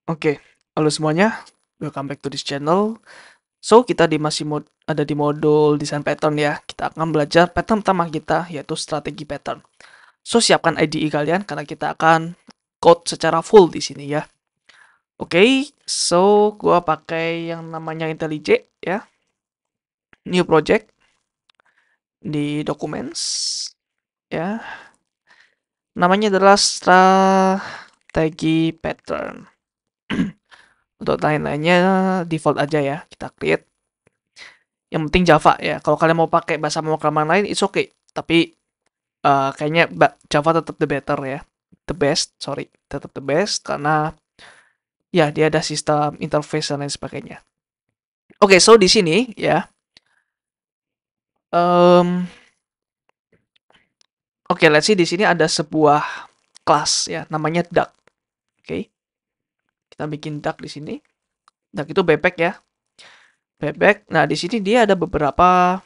Oke, halo semuanya, welcome back to this channel. So, kita ada di modul desain pattern ya. Kita akan belajar pattern pertama kita, yaitu strategi pattern. So, siapkan IDE kalian karena kita akan code secara full di sini ya. Oke, so gua pakai yang namanya IntelliJ ya. New project di documents ya. Namanya adalah strategi pattern. Untuk lain-lainnya default aja ya. Kita create. Yang penting Java ya. Kalau kalian mau pakai bahasa pemrograman lain, it's okay. Tapi kayaknya Java tetap the better ya. The best, sorry. Tetap the best karena ya dia ada sistem interface dan lain sebagainya. Oke, so di sini ya. Um, Oke, let's see di sini ada sebuah kelas ya, namanya duck. Oke, kita bikin duck di sini. Duck itu bebek ya, bebek. Nah di sini dia ada beberapa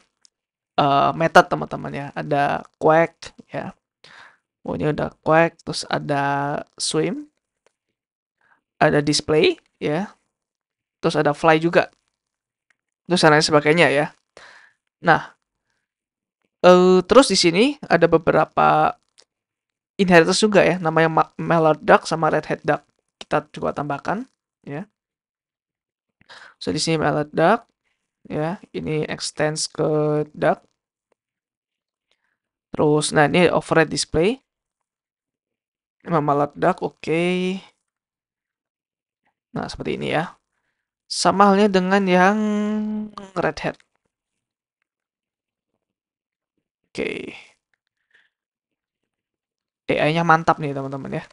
method teman-teman ya. Ada quack ya. Oh ini ada quack, terus ada swim, ada display ya, terus ada fly juga, terus lain sebagainya ya. Nah, terus di sini ada beberapa inheritance juga ya, namanya mallard duck sama red head duck. Kita coba tambahkan ya. So di sini mallard duck ya, ini extends ke duck. Terus, nah ini override display. Mallard duck, oke. Nah seperti ini ya. Sama halnya dengan yang red hat. Oke. AI-nya mantap nih teman-teman ya.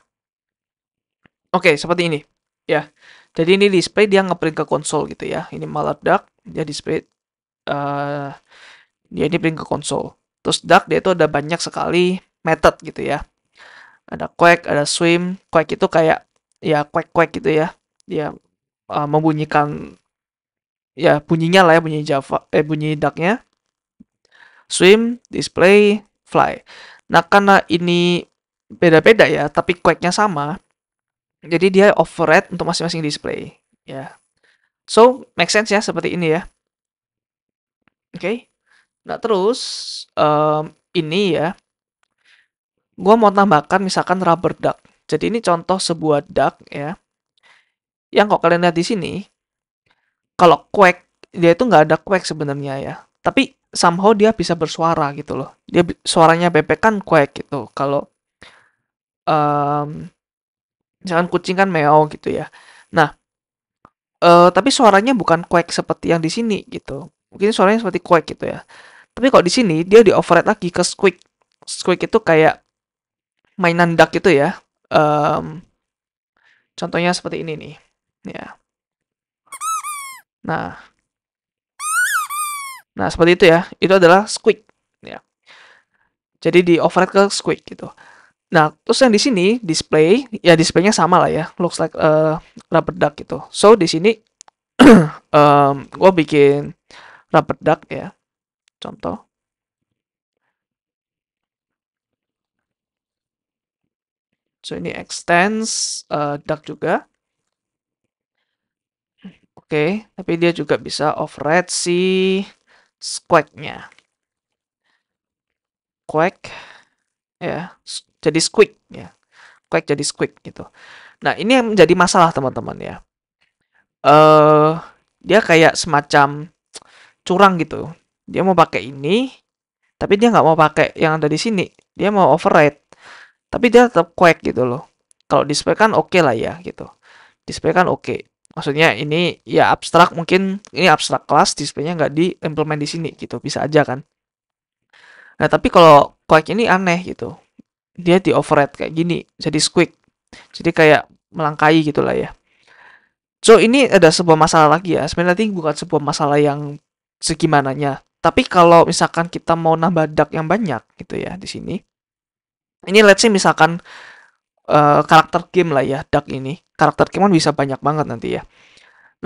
Oke, seperti ini. Ya. Jadi ini display dia ngeprint ke konsol gitu ya. Ini Mallard Duck, dia display uh, dia ini print ke konsol. Terus Duck dia itu ada banyak sekali method gitu ya. Ada quack, ada swim. Quack itu kayak ya quack-quack gitu ya. Dia membunyikan ya bunyinya lah ya, bunyi Java bunyi ducknya. Swim, display, fly. Nah, karena ini beda-beda ya, tapi quack-nya sama, jadi dia override untuk masing-masing display. Ya. So, make sense ya seperti ini ya. Oke. Okay. Nah, terus ini ya, gua mau tambahkan misalkan rubber duck. Jadi ini contoh sebuah duck ya. Yang kalau kalian lihat di sini, kalau quack dia itu nggak ada quack sebenarnya ya. Tapi somehow dia bisa bersuara gitu loh. Dia suaranya bebek kan quack gitu. Kalau misalkan kucing kan meow gitu ya. Nah, tapi suaranya bukan quack seperti yang di sini gitu. Mungkin suaranya seperti quack gitu ya. Tapi kalau di sini dia di override lagi ke squeak. Squeak itu kayak mainan duck gitu ya. Um, Contohnya seperti ini nih. Ya. Nah, nah seperti itu ya. Itu adalah squeak. Ya. Jadi di override ke squeak gitu. Nah, terus yang di sini display, ya displaynya sama lah ya. Looks like rubber duck gitu. So di sini gue bikin rubber duck ya. Contoh. So ini extends duck juga. Oke, tapi dia juga bisa override si squawk-nya. Quack ya, jadi squeak ya. Quack jadi squeak gitu. Nah, ini yang menjadi masalah teman-teman ya. Eh dia kayak semacam curang gitu. Dia mau pakai ini, tapi dia nggak mau pakai yang ada di sini. Dia mau override, tapi dia tetap quack gitu loh. Kalau display kan oke lah ya gitu. Display kan oke. Maksudnya ini ya abstrak, mungkin ini abstrak kelas, displaynya nggak diimplement di sini gitu, bisa aja kan. Nah tapi kalau Quake ini aneh gitu, dia di override kayak gini, jadi squeak, jadi kayak melangkai gitulah ya. So ini ada sebuah masalah lagi ya, sebenarnya bukan sebuah masalah yang segimananya. Tapi kalau misalkan kita mau nambah duck yang banyak gitu ya di sini, ini let's say misalkan karakter game lah ya, duck ini, karakter game kan bisa banyak banget nanti ya.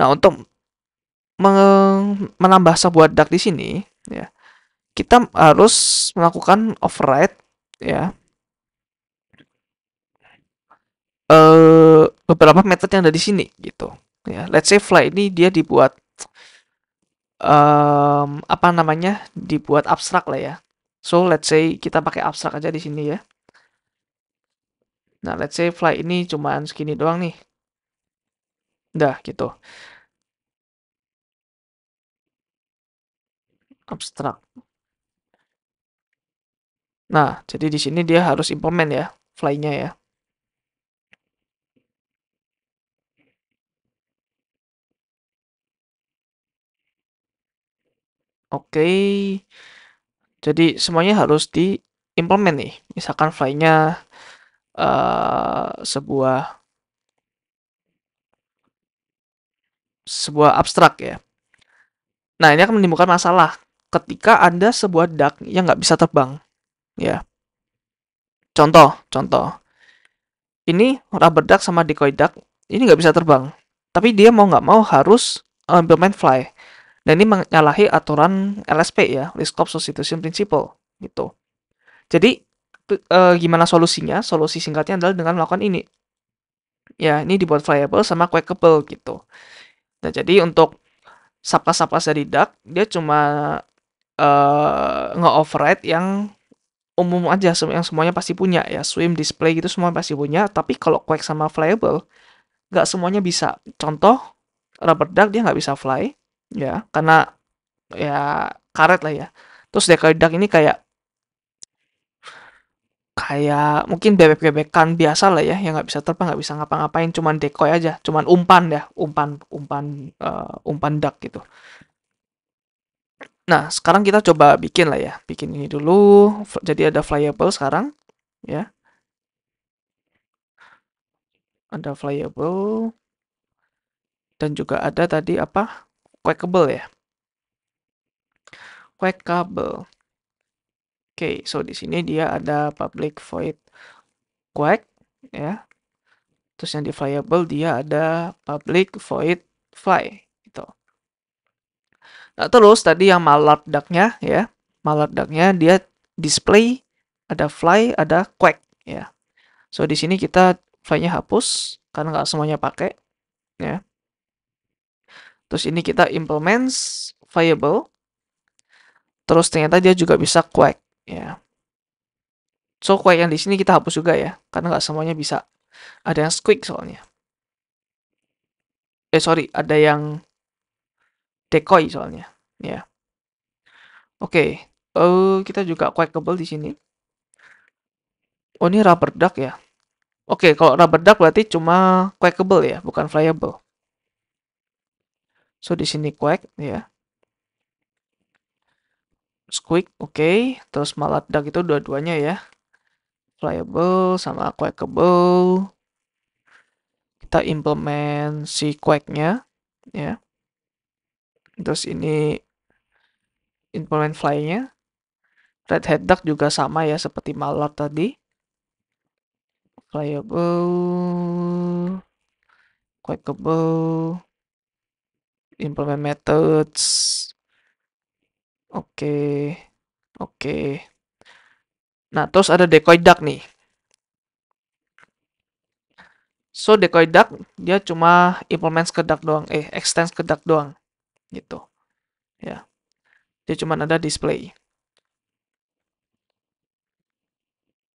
Nah untuk menambah sebuah duck di sini ya, kita harus melakukan override ya. beberapa method yang ada di sini gitu. Ya, let's say fly ini dia dibuat apa namanya? Dibuat abstrak lah ya. So, let's say kita pakai abstrak aja di sini ya. Nah, let's say fly ini cuman segini doang nih. Udah gitu. Abstrak. Nah, jadi di sini dia harus implement ya, fly-nya ya. Oke. Jadi semuanya harus diimplement nih. Misalkan fly-nya sebuah abstrak ya. Nah, ini akan menimbulkan masalah ketika ada sebuah duck yang nggak bisa terbang ya. Contoh. Ini rubber duck sama decoy duck ini nggak bisa terbang. Tapi dia mau nggak mau harus implement fly. Dan ini menyalahi aturan LSP ya, Liskov Substitution Principle gitu. Jadi gimana solusinya? Solusi singkatnya adalah dengan melakukan ini. Ya, ini dibuat flyable sama quakeable gitu. Nah, jadi untuk subclass dari duck, dia cuma nge-override yang umum aja, yang semuanya pasti punya ya. Swim, display gitu semua pasti punya. Tapi kalau quake sama flyable, nggak semuanya bisa. Contoh, rubber duck dia nggak bisa fly, ya, karena ya karet lah ya. Terus decoy duck ini kayak kayak mungkin bebek-bebekan biasa lah ya, yang nggak bisa terbang, nggak bisa ngapa-ngapain, cuman decoy aja, cuman umpan ya, umpan duck gitu. Nah, sekarang kita coba bikin lah ya, bikin ini dulu. Jadi ada flyable sekarang, ya, ada flyable dan juga ada tadi apa? Quakeable ya, quakeable. Oke, so di sini dia ada public void quake ya. Terus yang di flyable dia ada public void fly gitu. Nah, terus tadi yang mallard duck-nya ya. Mallard duck-nya dia display, ada fly, ada quack ya. So di sini kita fly-nya hapus karena nggak semuanya pakai ya. Terus ini kita implements variable. Terus ternyata dia juga bisa quack ya. So quack yang di sini kita hapus juga ya, karena nggak semuanya bisa. Ada yang squeak soalnya. Sorry, ada yang decoy soalnya. Ya. Oke. Kita juga quackable di sini. Oh, ini rubber duck ya. Oke, kalau rubber duck berarti cuma quackable ya, bukan flyable. So di sini quack ya. Squeak, oke. Terus mallard duck itu dua-duanya ya. Flyable sama quackable. Kita implement si quack-nya ya. Terus ini implement fly-nya. Red head duck juga sama ya seperti mallard tadi. Flyable, quackable, implement methods. Oke, oke. Nah, terus ada decoy duck nih. So, decoy duck dia cuma implement ke duck doang, extends ke duck doang gitu. Ya. Dia cuma ada display.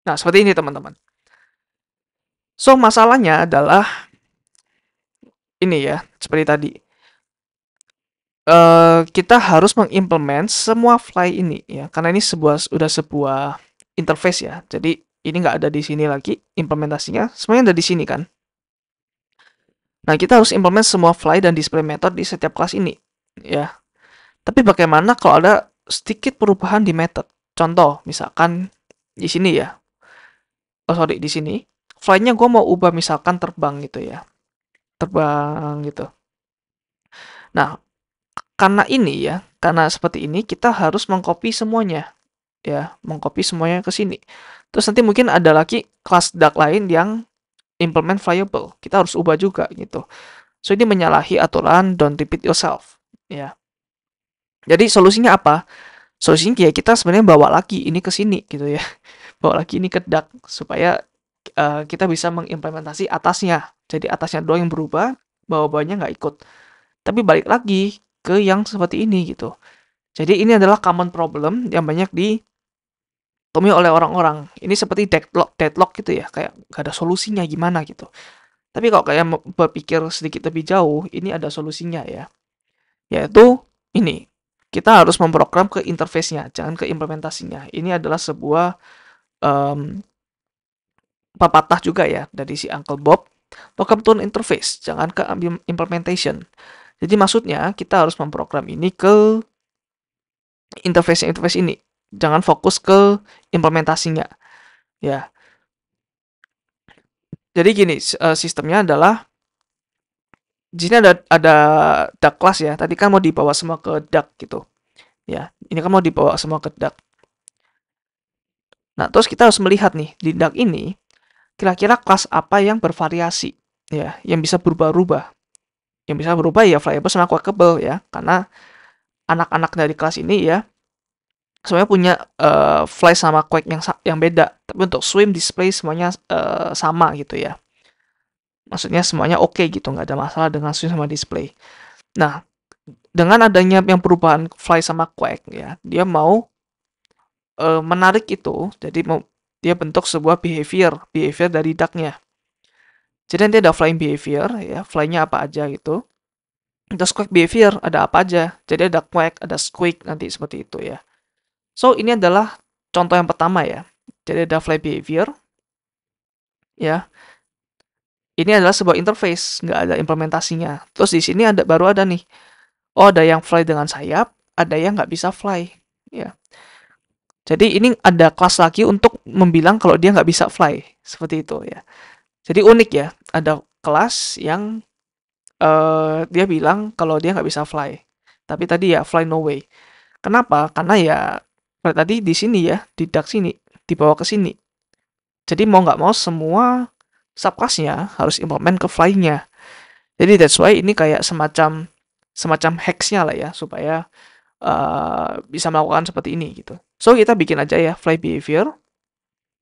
Nah, seperti ini teman-teman. So, masalahnya adalah ini ya, seperti tadi. Kita harus mengimplement semua fly ini ya, karena ini udah sebuah interface ya. Jadi ini nggak ada di sini lagi implementasinya, semuanya ada di sini kan. Nah, kita harus implement semua fly dan display method di setiap kelas ini ya. Tapi bagaimana kalau ada sedikit perubahan di method? Contoh, misalkan di sini ya. Oh sorry, di sini. Fly-nya gue mau ubah misalkan terbang gitu ya. Terbang gitu. Nah, karena ini ya, karena seperti ini kita harus mengcopy semuanya. Ya, mengcopy semuanya ke sini. Terus nanti mungkin ada lagi kelas duck lain yang implement flyable. Kita harus ubah juga gitu. So ini menyalahi aturan don't repeat yourself. Ya. Jadi solusinya apa? Solusinya ya kita sebenarnya bawa lagi ini ke sini gitu ya. Bawa lagi ini ke duck supaya kita bisa mengimplementasi atasnya. Jadi atasnya doang yang berubah, bawah-bawahnya nggak ikut. Tapi balik lagi ke yang seperti ini gitu. Jadi ini adalah common problem yang banyak ditemui oleh orang-orang. Ini seperti deadlock gitu ya, kayak nggak ada solusinya gimana gitu. Tapi kalau kalian berpikir sedikit lebih jauh, ini ada solusinya ya. Yaitu ini, kita harus memprogram ke interface-nya, jangan ke implementasinya. Ini adalah sebuah um, pepatah juga ya dari si Uncle Bob. Program to interface, jangan ke implementation. Jadi maksudnya kita harus memprogram ini ke interface ini. Jangan fokus ke implementasinya. Ya. Jadi gini, sistemnya adalah di sini ada duck class ya. Tadi kan mau dibawa semua ke duck gitu. Ya, ini kan mau dibawa semua ke duck. Nah, terus kita harus melihat nih di duck ini kira-kira kelas apa yang bervariasi ya, yang bisa berubah-ubah. Yang bisa berubah ya flyable sama quackable ya, karena anak-anak dari kelas ini ya semuanya punya fly sama quake yang beda. Tapi untuk swim, display semuanya sama gitu ya. Maksudnya semuanya oke gitu, nggak ada masalah dengan swim sama display. Nah, dengan adanya yang perubahan fly sama quake ya, dia mau menarik itu, jadi mau dia bentuk sebuah behavior dari ducknya. Jadi nanti ada flying behavior ya, flynya apa aja gitu. Terus quake behavior ada apa aja. Jadi ada quake, ada squeak nanti seperti itu ya. So ini adalah contoh yang pertama ya. Jadi ada fly behavior ya. Ini adalah sebuah interface, nggak ada implementasinya. Terus di sini baru ada nih. Oh, ada yang fly dengan sayap, ada yang nggak bisa fly ya. Jadi ini ada kelas lagi untuk membilang kalau dia nggak bisa fly seperti itu ya. Jadi unik ya. Ada kelas yang dia bilang kalau dia nggak bisa fly. Tapi tadi ya fly no way. Kenapa? Karena ya tadi di sini ya, di duck sini, dibawa ke sini. Jadi mau nggak mau semua subclassnya harus implement ke fly-nya. Jadi that's why ini kayak semacam hacks-nya lah ya, supaya bisa melakukan seperti ini gitu. So kita bikin aja ya fly behavior.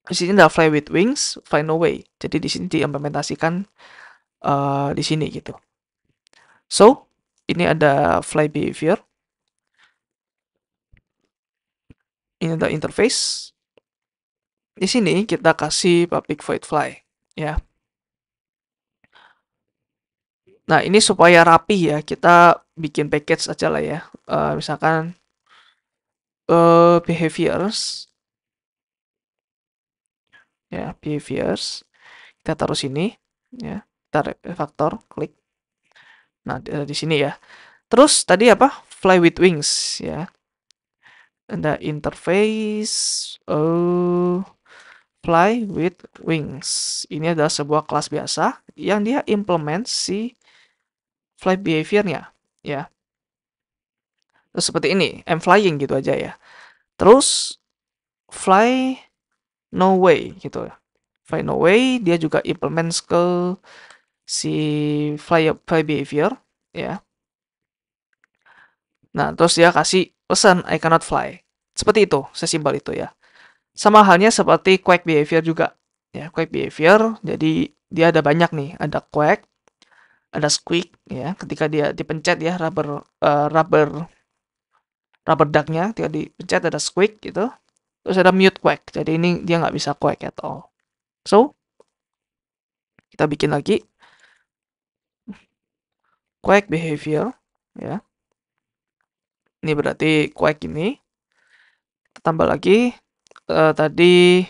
Di sini ada fly with wings, fly no way. Jadi di sini diimplementasikan di sini gitu. So ini ada fly behavior. Ini ada interface. Di sini kita kasih public void fly ya. Nah, ini supaya rapi ya, kita bikin package aja lah ya. Misalkan behaviors ya, behaviors. Kita taruh sini ya. Kita refactor, klik. Nah, di sini ya. Terus tadi apa? Fly with wings ya. Ada interface fly with wings. Ini adalah sebuah kelas biasa yang dia implement si fly behavior-nya ya. Terus seperti ini, I'm flying gitu aja ya. Terus fly no way gitu ya. Fly no way dia juga implements ke si fly behavior ya. Nah, terus dia kasih pesan I cannot fly. Seperti itu, sesimpel itu ya. Sama halnya seperti quake behavior juga. Ya, quake behavior jadi dia ada banyak nih, ada quake, ada squeak ya. Ketika dia dipencet ya rubber ducknya, ketika dipencet ada squeak gitu. Terus ada mute quake. Jadi ini dia nggak bisa quake at all. So, kita bikin lagi quake behavior ya. Ini berarti quake ini. Kita tambah lagi tadi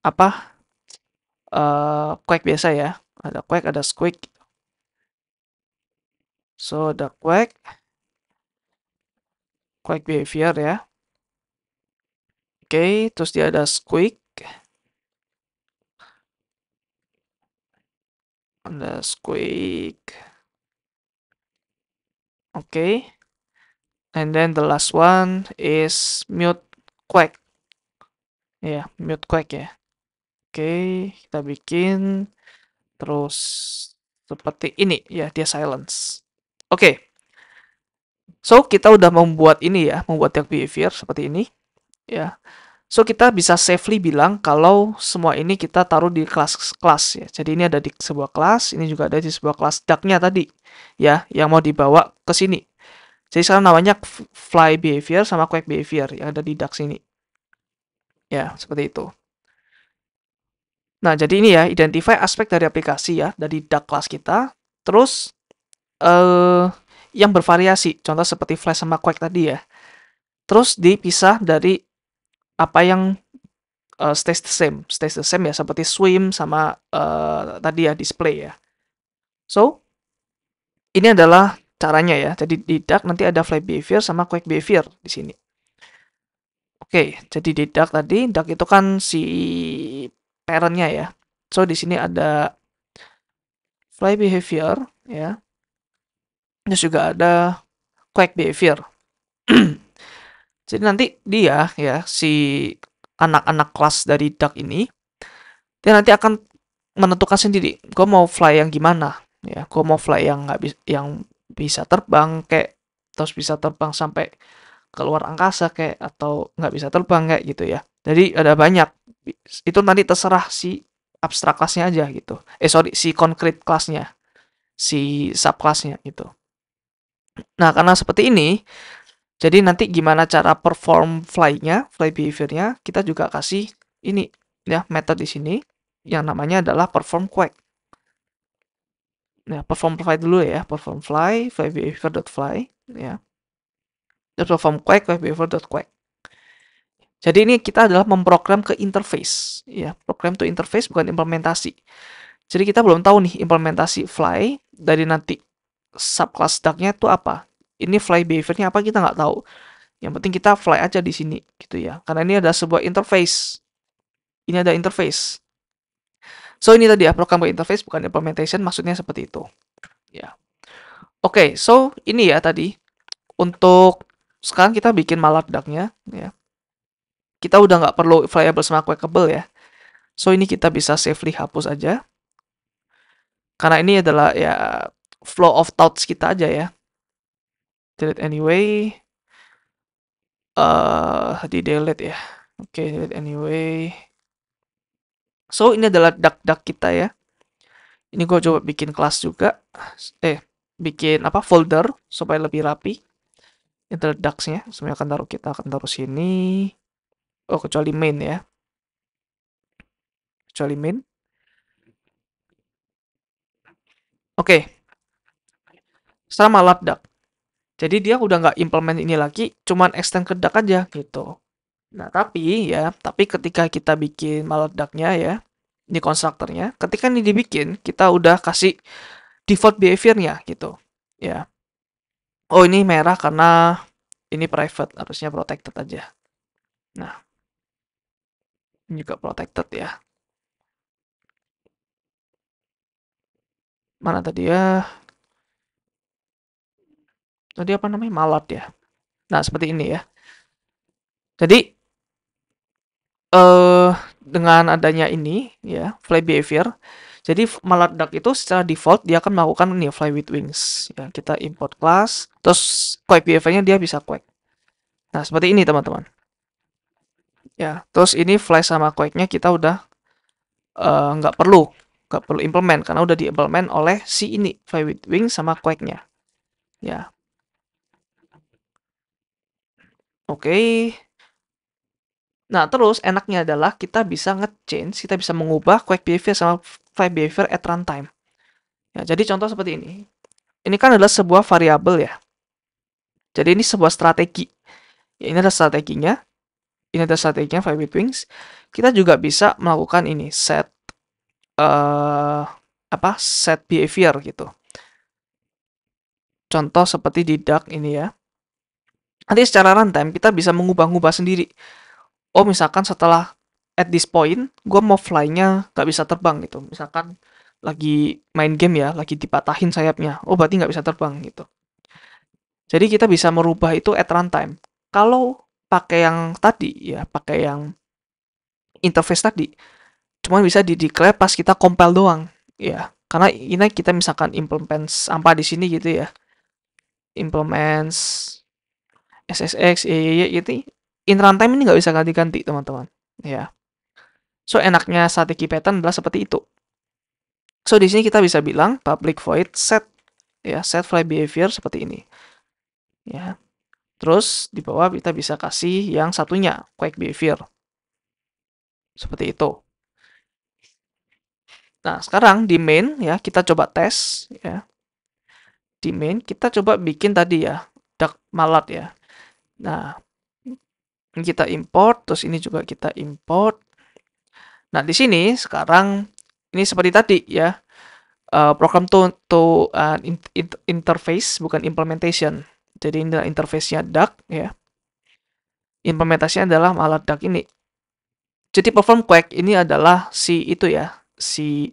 apa? Quake biasa ya. Ada quake, ada squeak. So, ada quake behavior ya. Oke, terus dia ada squeak. Ada squeak. Oke. And then the last one is mute quake. Ya, mute quake ya. Oke, kita bikin terus seperti ini ya, dia silence. Oke. So, kita udah membuat ini ya, membuat yang behavior seperti ini ya. So kita bisa safely bilang kalau semua ini kita taruh di kelas ya. Jadi ini ada di sebuah kelas, ini juga ada di sebuah kelas duck-nya tadi ya, yang mau dibawa ke sini. Jadi sekarang namanya fly behavior sama quack behavior yang ada di duck sini. Ya, seperti itu. Nah, jadi ini ya, identify aspek dari aplikasi ya, dari duck kelas kita. Terus yang bervariasi, contoh seperti fly sama quack tadi ya. Terus dipisah dari apa yang stays the same ya, seperti swim sama tadi ya display ya. So ini adalah caranya ya. Jadi di duck nanti ada fly behavior sama quack behavior di sini. Oke, jadi di duck tadi, duck itu kan si parentnya ya. So di sini ada fly behavior ya. Terus juga ada quack behavior. Jadi nanti dia ya si anak-anak kelas dari duck ini dia nanti akan menentukan sendiri gue mau fly yang gimana ya, gue mau fly yang nggak bisa, yang bisa terbang kayak, terus bisa terbang sampai keluar angkasa kayak, atau nggak bisa terbang kayak gitu ya. Jadi ada banyak, itu nanti terserah si abstrak kelasnya aja gitu, sorry, si concrete kelasnya, si subkelasnya gitu. Nah karena seperti ini, jadi nanti gimana cara perform fly-nya, fly behavior-nya, kita juga kasih ini ya, method di sini yang namanya adalah perform quack. Nah, perform fly dulu ya, perform fly behavior.fly ya. Terus perform quack behavior.quack. Jadi ini kita adalah memprogram ke interface ya, program to interface bukan implementasi. Jadi kita belum tahu nih implementasi fly dari nanti subclass duck-nya itu apa. Ini fly behavior-nya apa kita nggak tahu. Yang penting kita fly aja di sini gitu ya. Karena ini ada sebuah interface. Ini ada interface. So ini tadi ya, program ke interface bukan implementation, maksudnya seperti itu. Ya. Oke, so ini ya tadi untuk sekarang kita bikin malware duck-nya ya. Kita udah nggak perlu variable sama quackable ya. So ini kita bisa safely hapus aja. Karena ini adalah ya flow of thoughts kita aja ya. Delete anyway. Di delete ya. Oke, delete anyway. So ini adalah duck kita ya. Ini gue coba bikin kelas juga. Bikin apa, folder supaya lebih rapi. Enter ducks-nya. Semuanya kita akan taruh sini. Oh, kecuali main ya. Kecuali main. Oke. Sekarang malware duck. Jadi dia udah nggak implement ini lagi, cuman extend ke duck aja gitu. Nah, tapi ketika kita bikin malware duck-nya ya, ini konstruktornya, ketika ini dibikin, kita udah kasih default behavior-nya gitu. Ya. Oh, ini merah karena ini private, harusnya protected aja. Nah, ini juga protected ya. Mana tadi ya? Tadi apa namanya? Malware ya. Nah, seperti ini ya. Jadi dengan adanya ini ya, fly behavior, jadi malware duck itu secara default dia akan melakukan ini fly with wings ya. Kita import class, terus quack behavior-nya dia bisa quack. Nah, seperti ini teman-teman. Ya, terus ini fly sama quack-nya kita udah nggak perlu implement karena udah diimplement oleh si ini fly with wings sama quack-nya. Ya. Oke. Nah, terus enaknya adalah kita bisa nge-change, kita bisa mengubah quack behavior sama fly behavior at runtime. Ya, jadi contoh seperti ini. Ini kan adalah sebuah variabel ya. Jadi ini sebuah strategi. Ya, ini adalah strateginya. Ini adalah strateginya fly with wings. Kita juga bisa melakukan ini set set behavior gitu. Contoh seperti di duck ini ya. Nanti secara runtime kita bisa mengubah-ubah sendiri. Oh, misalkan setelah at this point, gue mau fly-nya nggak bisa terbang gitu. Misalkan lagi main game ya, lagi dipatahin sayapnya. Oh, berarti nggak bisa terbang gitu. Jadi kita bisa merubah itu at runtime. Kalau pakai yang tadi ya, pakai yang interface tadi, cuma bisa di-declare pas kita compile doang. Ya, karena ini kita misalkan implements apa di sini gitu ya. Implements SSX, gitu. in runtime ini nggak bisa ganti-ganti, teman-teman. Ya. So, enaknya strategi pattern adalah seperti itu. So, di sini kita bisa bilang public void set, ya, set fly behavior seperti ini. Ya. Terus di bawah kita bisa kasih yang satunya, quake behavior. Seperti itu. Nah, sekarang di main ya, kita coba tes ya. Di main kita coba bikin tadi ya, duck malad ya. Nah, ini kita import, terus ini juga kita import. Nah, di sini sekarang ini seperti tadi ya. Program to interface bukan implementation. Jadi ini adalah interface-nya duck ya. Implementasinya adalah malad duck ini. Jadi perform quake ini adalah si itu ya, si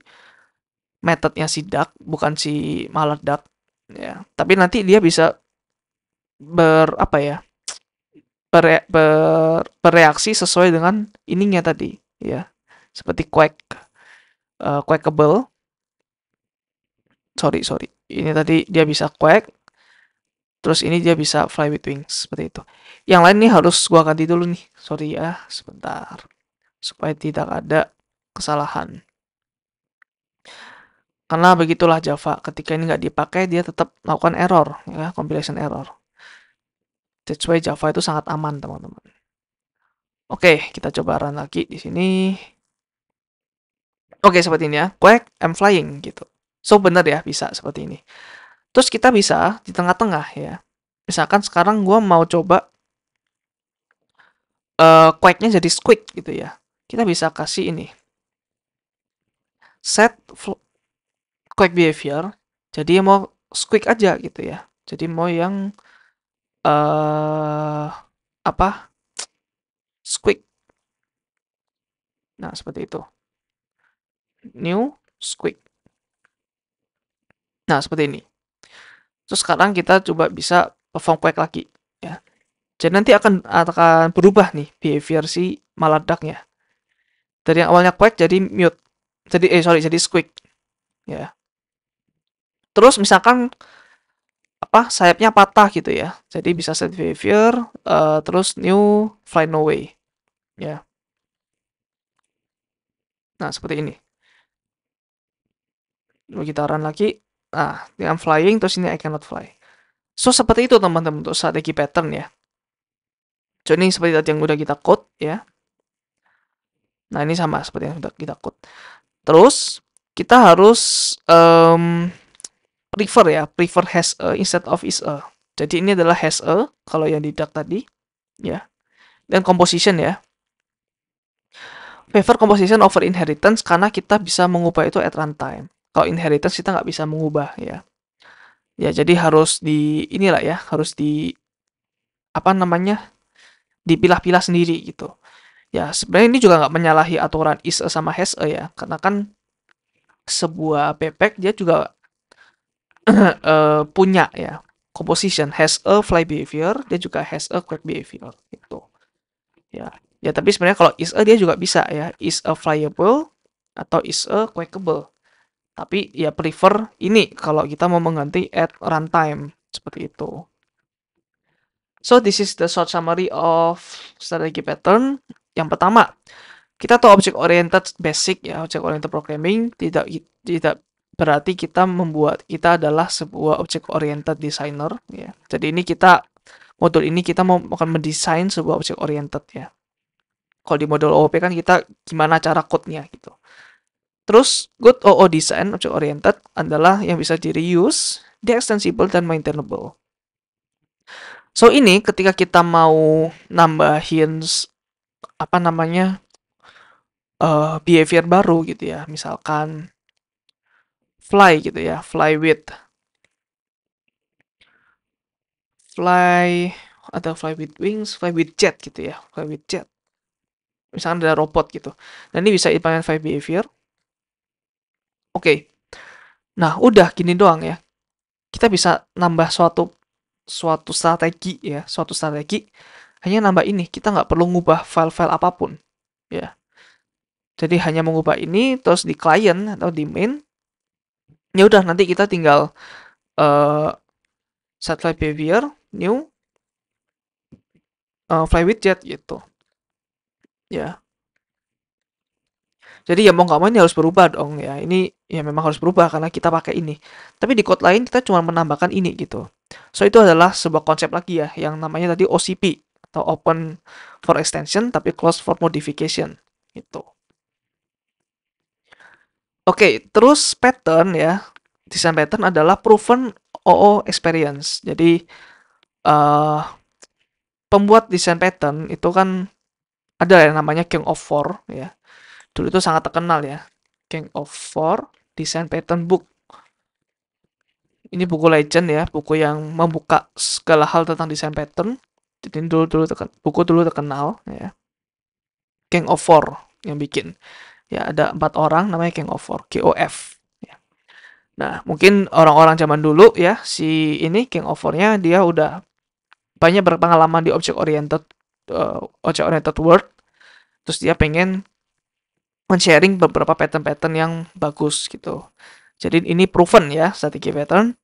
metodenya si duck, bukan si malad duck ya. Tapi nanti dia bisa bereaksi sesuai dengan ininya tadi ya. Seperti quakeable. Sorry. Ini tadi dia bisa quake. Terus ini dia bisa fly with wings seperti itu. Yang lain nih harus gua ganti dulu nih. Sorry ya, sebentar. Supaya tidak ada kesalahan. Karena begitulah Java, ketika ini nggak dipakai dia tetap melakukan error, ya, compilation error. That's why Java itu sangat aman, teman-teman. Oke, kita coba run lagi di sini. Oke, seperti ini ya. Quake, I'm flying gitu. So, bener ya, bisa seperti ini. Terus kita bisa di tengah-tengah ya. Misalkan sekarang gua mau coba Quake-nya jadi squeak gitu ya. Kita bisa kasih ini. Set Quake behavior. Jadi mau squeak aja gitu ya. Jadi mau yang apa? Squeak. Nah, seperti itu. New squeak. Nah, seperti ini. Terus sekarang kita coba bisa perform quake lagi ya. Jadi nanti akan berubah nih behavior si maladaknya. Dari yang awalnya quake jadi mute. Jadi squeak ya. Terus misalkan sayapnya patah gitu ya. Jadi bisa set behavior terus new fly no way ya. Nah, seperti ini. Lalu kita run lagi. Nah, dengan flying terus ini I cannot fly. So, seperti itu teman-teman untuk strategi pattern ya. So, ini seperti tadi yang udah kita code ya. Nah, ini sama seperti yang sudah kita code. Terus, kita harus prefer has a instead of is a. Jadi, ini adalah has a, kalau yang di duck tadi. Ya. Dan composition ya. Favor composition over inheritance, karena kita bisa mengubah itu at runtime. Kalau inheritance kita nggak bisa mengubah ya. Ya, jadi harus inilah ya, harus dipilah-pilah sendiri gitu. Ya, sebenarnya ini juga nggak menyalahi aturan is a sama has a ya, karena kan sebuah bebek dia juga punya ya composition, has a fly behavior, dia juga has a quake behavior gitu. Ya. Ya, tapi sebenarnya kalau is a dia juga bisa ya, is a flyable atau is a quakeable. Tapi ya prefer ini kalau kita mau mengganti at runtime seperti itu. So, this is the short summary of strategy pattern. Yang pertama, kita tahu object oriented basic ya, object oriented programming tidak berarti kita adalah sebuah object oriented designer ya. Jadi modul ini kita akan mendesain sebuah object oriented ya. Kalau di modul OOP kan kita gimana cara code-nya gitu. Terus good OO design object oriented adalah yang bisa di reuse, dia extensible dan maintainable. So, ini ketika kita mau nambahin behavior baru gitu ya, misalkan fly gitu ya, fly with wings, fly with jet gitu ya, fly with jet. Misalkan ada robot gitu. Dan ini bisa implement fly behavior. Oke. Nah, udah gini doang ya. Kita bisa nambah suatu strategi ya, hanya nambah ini. Kita nggak perlu ngubah file-file apapun ya. Jadi hanya mengubah ini terus di client atau di main. Ya udah, nanti kita tinggal set fly behavior new fly with jet gitu. Ya. Jadi ya mau nggak mau ini harus berubah dong ya. Ini ya memang harus berubah karena kita pakai ini. Tapi di code lain kita cuma menambahkan ini gitu. So itu adalah sebuah konsep lagi ya yang namanya tadi OCP atau Open for Extension tapi Closed for Modification gitu. Oke, terus pattern ya. Design pattern adalah proven OO experience. Jadi eh pembuat desain pattern itu kan ada yang namanya King of Four ya. Dulu itu sangat terkenal ya. King of Four Design Pattern Book. Ini buku legend ya, buku yang membuka segala hal tentang desain pattern. Jadi buku dulu terkenal ya. King of Four yang bikin. Ya ada 4 orang namanya King of Four, KOF. Ya. Nah mungkin orang-orang zaman dulu ya si ini King of Four-nya dia udah banyak berpengalaman di object oriented world. Terus dia pengen men-sharing beberapa pattern-pattern yang bagus gitu. Jadi ini proven ya strategi pattern.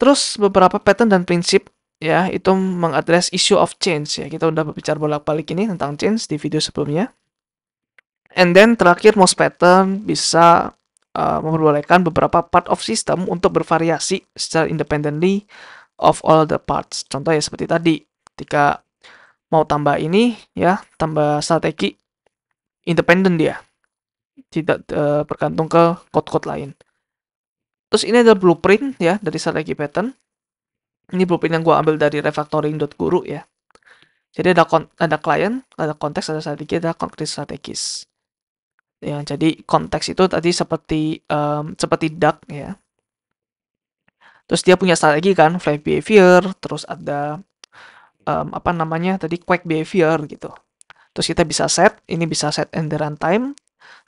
Terus beberapa pattern dan prinsip ya itu mengadres issue of change ya. Kita udah berbicara bolak-balik ini tentang change di video sebelumnya. And then terakhir most pattern bisa memperbolehkan beberapa part of system untuk bervariasi secara independently of all the parts. Contoh ya seperti tadi, ketika mau tambah ini ya, tambah strategi independen dia. Tidak bergantung ke code-code lain. Terus ini adalah blueprint ya dari strategi pattern. Ini blueprint yang gue ambil dari refactoring.guru ya. Jadi ada klien, ada konteks, ada strategi, ada konkret strategis. Ya, jadi konteks itu tadi seperti duck ya. Terus dia punya strategi kan, fly behavior, terus ada apa namanya tadi quake behavior gitu. Terus kita bisa set, ini bisa set in the runtime.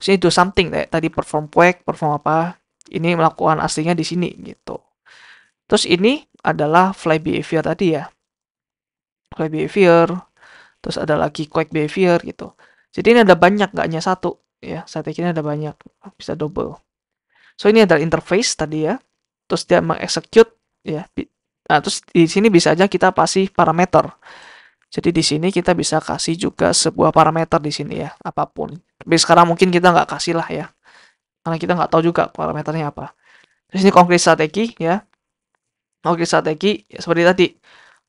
Terus ini do something kayak tadi perform quake, perform apa. Ini melakukan aslinya di sini gitu. Terus ini adalah fly behavior tadi ya. Fly behavior, terus ada lagi quake behavior gitu. Jadi ini ada banyak, nggak hanya satu ya. Strateginya ada banyak, bisa double. So ini adalah interface tadi ya. Terus dia mengexecute ya. Nah, terus di sini bisa aja kita kasih parameter. Jadi di sini kita bisa kasih juga sebuah parameter di sini ya, apapun. Tapi sekarang mungkin kita nggak kasih lah ya, karena kita nggak tahu juga parameternya apa. Terus ini konkret strategi ya. Konkret strategi ya, seperti tadi,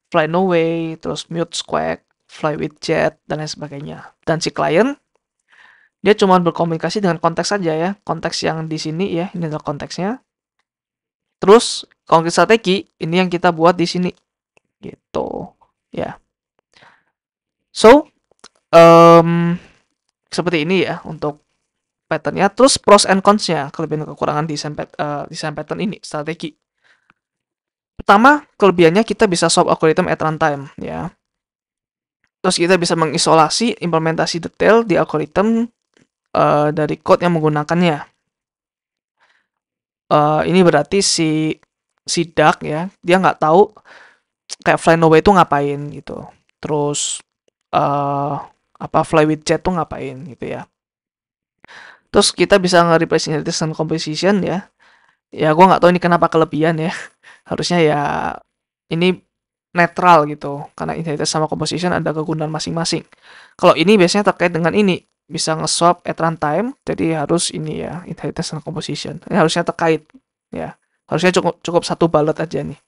fly no way, terus mute squawk, fly with jet, dan lain sebagainya. Dan si klien, dia cuma berkomunikasi dengan konteks saja ya. Konteks yang di sini ya, ini adalah konteksnya. Terus konkret strategi, ini yang kita buat di sini. Gitu ya. So, seperti ini ya untuk patternnya. Terus pros and cons-nya, kelebihan dan kekurangan desain pattern ini, strategi. Pertama, kelebihannya kita bisa solve algorithm at runtime ya. Terus kita bisa mengisolasi implementasi detail di algorithm dari code yang menggunakannya. Ini berarti si duck ya, dia nggak tahu kayak fly no way itu ngapain gitu. Terus apa fly with jet tuh ngapain gitu ya. Terus kita bisa nge-replace inheritance and composition ya. Ya gue nggak tahu ini kenapa kelebihan ya. Harusnya ya ini netral gitu. Karena inheritance sama composition ada kegunaan masing-masing. Kalau ini biasanya terkait dengan ini. Bisa nge-swap at runtime. Jadi harus ini ya, inheritance and composition. Ini harusnya terkait ya. Harusnya cukup satu ballot aja nih.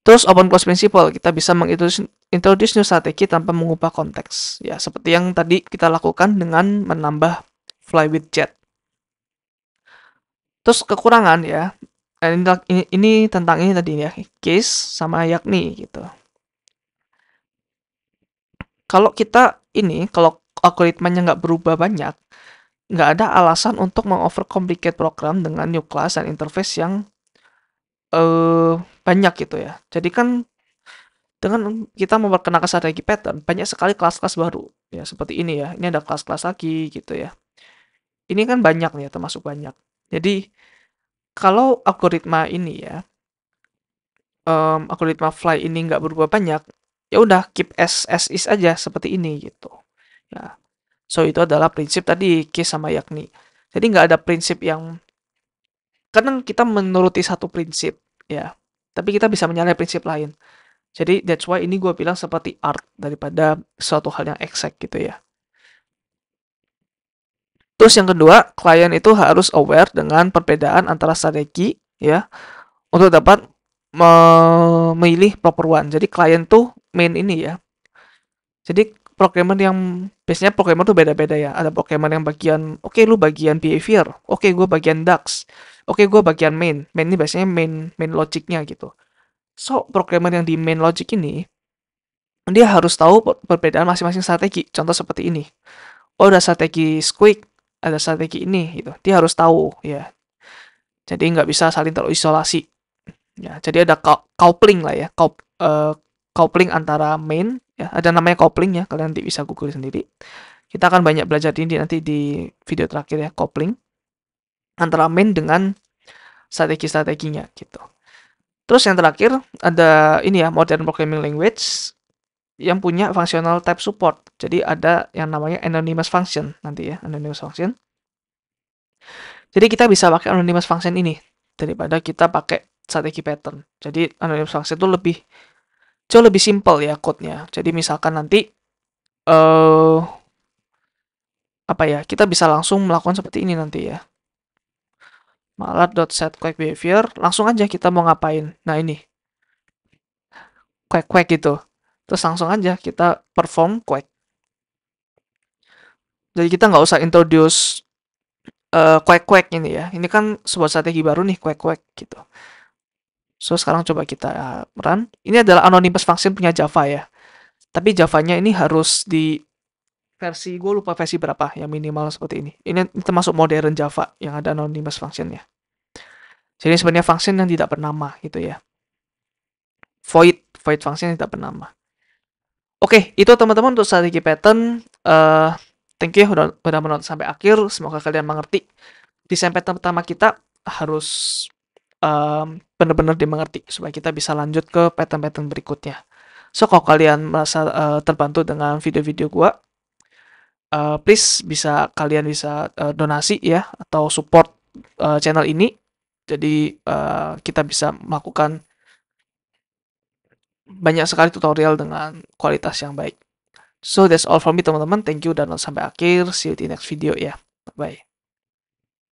Terus open close principle, kita bisa mengintroduce new strategi tanpa mengubah konteks. Ya, seperti yang tadi kita lakukan dengan menambah fly with jet. Terus kekurangan ya, ini tentang ini tadi ya, case sama yakni gitu. Kalau kita kalau algoritmanya nggak berubah banyak, nggak ada alasan untuk mengovercomplicate program dengan new class dan interface yang banyak gitu ya. Jadi kan dengan kita memperkenalkan strategi pattern, banyak sekali kelas-kelas baru. Ya, seperti ini ya. Ini ada kelas-kelas lagi gitu ya. Ini kan banyak nih, termasuk banyak. Jadi, kalau algoritma ini ya, algoritma fly ini nggak berubah banyak, ya udah keep as is aja seperti ini gitu. Ya. So, itu adalah prinsip tadi, case sama yakni. Jadi, nggak ada prinsip yang kadang kita menuruti satu prinsip, ya. Tapi kita bisa menyalahi prinsip lain. Jadi that's why ini gue bilang seperti art daripada suatu hal yang exact gitu ya. Terus yang kedua, klien itu harus aware dengan perbedaan antara strategi ya untuk dapat memilih proper one. Jadi klien tuh main ini ya. Jadi programmer yang biasanya programmer tuh beda-beda ya. Ada programmer yang bagian, oke, lu bagian behavior, oke gue bagian DAX, oke gue bagian main. Main ini biasanya main logiknya gitu. So programmer yang di main logic ini dia harus tahu perbedaan masing-masing strategi. Contoh seperti ini. Oh, ada strategi squeak, ada strategi ini gitu. Dia harus tahu ya. Jadi nggak bisa saling terisolasi. Ya, jadi ada coupling lah ya, coupling antara main ya, ada namanya coupling ya, kalian nanti bisa google sendiri. Kita akan banyak belajar ini nanti di video terakhir ya, coupling antara main dengan strategi-strateginya gitu. Terus yang terakhir ada ini ya, modern programming language yang punya functional type support. Jadi ada yang namanya anonymous function nanti ya, anonymous function. Jadi kita bisa pakai anonymous function ini daripada kita pakai strategi pattern. Jadi anonymous function itu jauh lebih simple ya code-nya. Jadi misalkan nanti apa ya, kita bisa langsung melakukan seperti ini nanti ya. Malat.setQuack langsung aja kita mau ngapain. Nah ini quack gitu. Terus langsung aja kita perform quack. Jadi kita nggak usah introduce quack ini ya. Ini kan sebuah strategi baru nih quack gitu. So sekarang coba kita run. Ini adalah anonymous function punya Java ya. Tapi Javanya ini harus di versi, gue lupa versi berapa yang minimal seperti ini. Ini termasuk modern Java yang ada anonymous functionnya. Jadi sebenarnya function yang tidak bernama gitu ya. Void function yang tidak bernama. Oke, itu teman-teman untuk strategi pattern. Thank you udah menonton sampai akhir. Semoga kalian mengerti. Desain pattern pertama kita harus benar-benar dimengerti supaya kita bisa lanjut ke pattern-pattern berikutnya. So, kalau kalian merasa terbantu dengan video-video gua, please kalian bisa donasi ya atau support channel ini. Jadi kita bisa melakukan banyak sekali tutorial dengan kualitas yang baik. So that's all from me teman-teman. Thank you udah nonton sampai akhir. See you di next video ya. Bye.